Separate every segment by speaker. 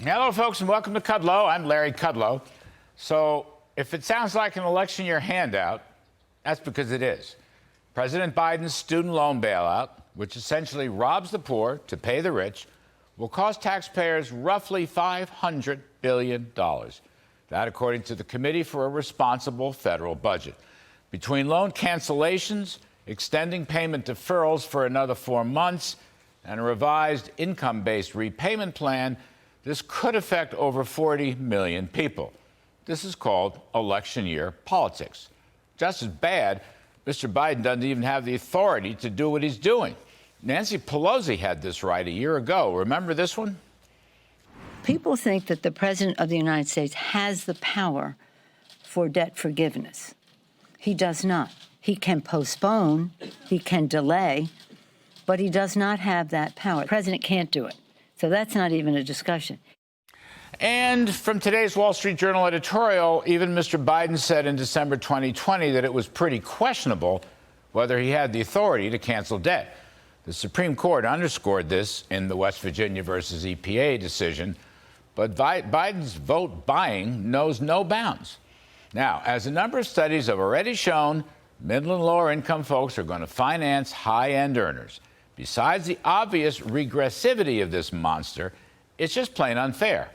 Speaker 1: Hello, folks, and welcome to Kudlow. I'm Larry Kudlow. So, if it sounds like an election year handout, that's because it is. President Biden's student loan bailout, which essentially robs the poor to pay the rich, will cost taxpayers roughly $500 billion. That, according to the Committee for a Responsible Federal Budget. Between loan cancellations, extending payment deferrals for another 4 months, and a revised income-based repayment plan, this could affect over 40 million people. This is called election year politics. Just as bad, Mr. Biden doesn't even have the authority to do what he's doing. Nancy Pelosi had this right a year ago. Remember this one?
Speaker 2: People think that the President of the United States has the power for debt forgiveness. He does not. He can postpone, he can delay, but he does not have that power. The President can't do it. So that's not even a discussion.
Speaker 1: And from today's Wall Street Journal editorial, even Mr. Biden said in December 2020 that it was pretty questionable whether he had the authority to cancel debt. The Supreme Court underscored this in the West Virginia versus EPA decision, but Biden's vote buying knows no bounds. Now, as a number of studies have already shown, middle and lower income folks are going to finance high-end earners. Besides the obvious regressivity of this monster, it's just plain unfair.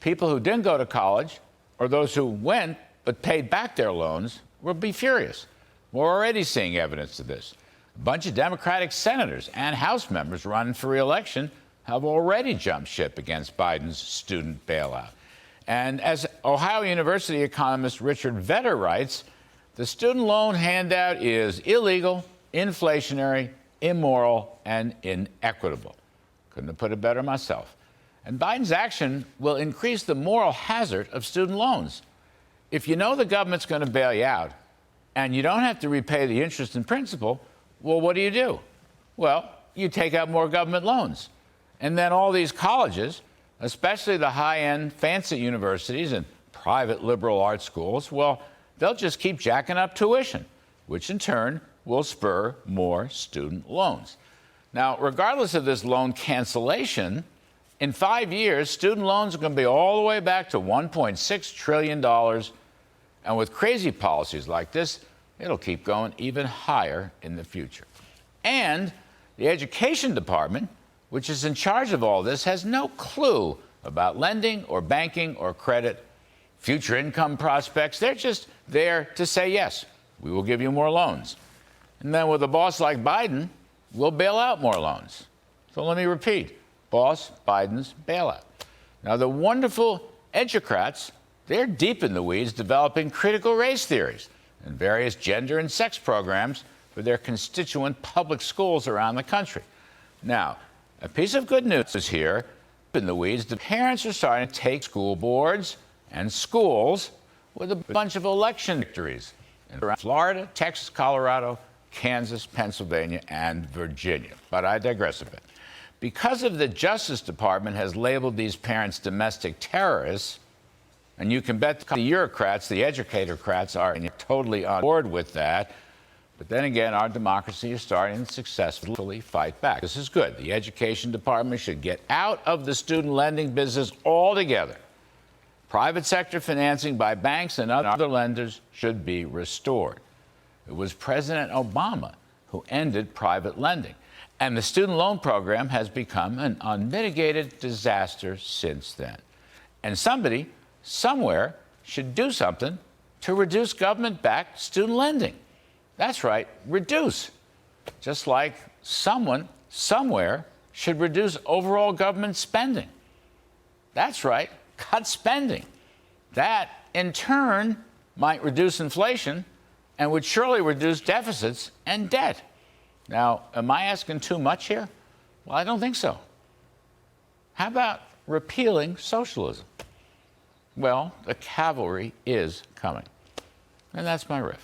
Speaker 1: People who didn't go to college, or those who went but paid back their loans, will be furious. We're already seeing evidence of this. A bunch of Democratic senators and House members running for re-election have already jumped ship against Biden's student bailout. And as Ohio University economist Richard Vedder writes, the student loan handout is illegal, inflationary, immoral, and inequitable. Couldn't have put it better myself. And Biden's action will increase the moral hazard of student loans. If you know the government's going to bail you out and you don't have to repay the interest and principal, well, what do? Well, you take out more government loans. And then all these colleges, especially the high-end fancy universities and private liberal arts schools, well, they'll just keep jacking up tuition, which in turn will spur more student loans. Now, regardless of this loan cancellation, in 5 years, student loans are going to be all the way back to $1.6 trillion. And with crazy policies like this, it'll keep going even higher in the future. And the Education Department, which is in charge of all this, has no clue about lending or banking or credit, future income prospects. They're just there to say, yes, we will give you more loans. And then with a boss like Biden, we'll bail out more loans. So let me repeat, boss Biden's bailout. Now, the wonderful educrats, they're deep in the weeds developing critical race theories and various gender and sex programs for their constituent public schools around the country. Now, a piece of good news is here. In the weeds, the parents are starting to take school boards and schools with a bunch of election victories in Florida, Texas, Colorado, Kansas, Pennsylvania, and Virginia. But I digress a bit. Because of the Justice Department has labeled these parents domestic terrorists, and you can bet the bureaucrats, the educatorcrats, are totally on board with that. But then again, our democracy is starting to successfully fight back. This is good. The Education Department should get out of the student lending business altogether. Private sector financing by banks and other lenders should be restored. It was President Obama who ended private lending. And the student loan program has become an unmitigated disaster since then. And somebody, somewhere, should do something to reduce government-backed student lending. That's right, reduce. Just like someone, somewhere, should reduce overall government spending. That's right, cut spending. That, in turn, might reduce inflation and would surely reduce deficits and debt. Now, am I asking too much here? Well, I don't think so. How about repealing socialism? Well, the cavalry is coming. And that's my riff.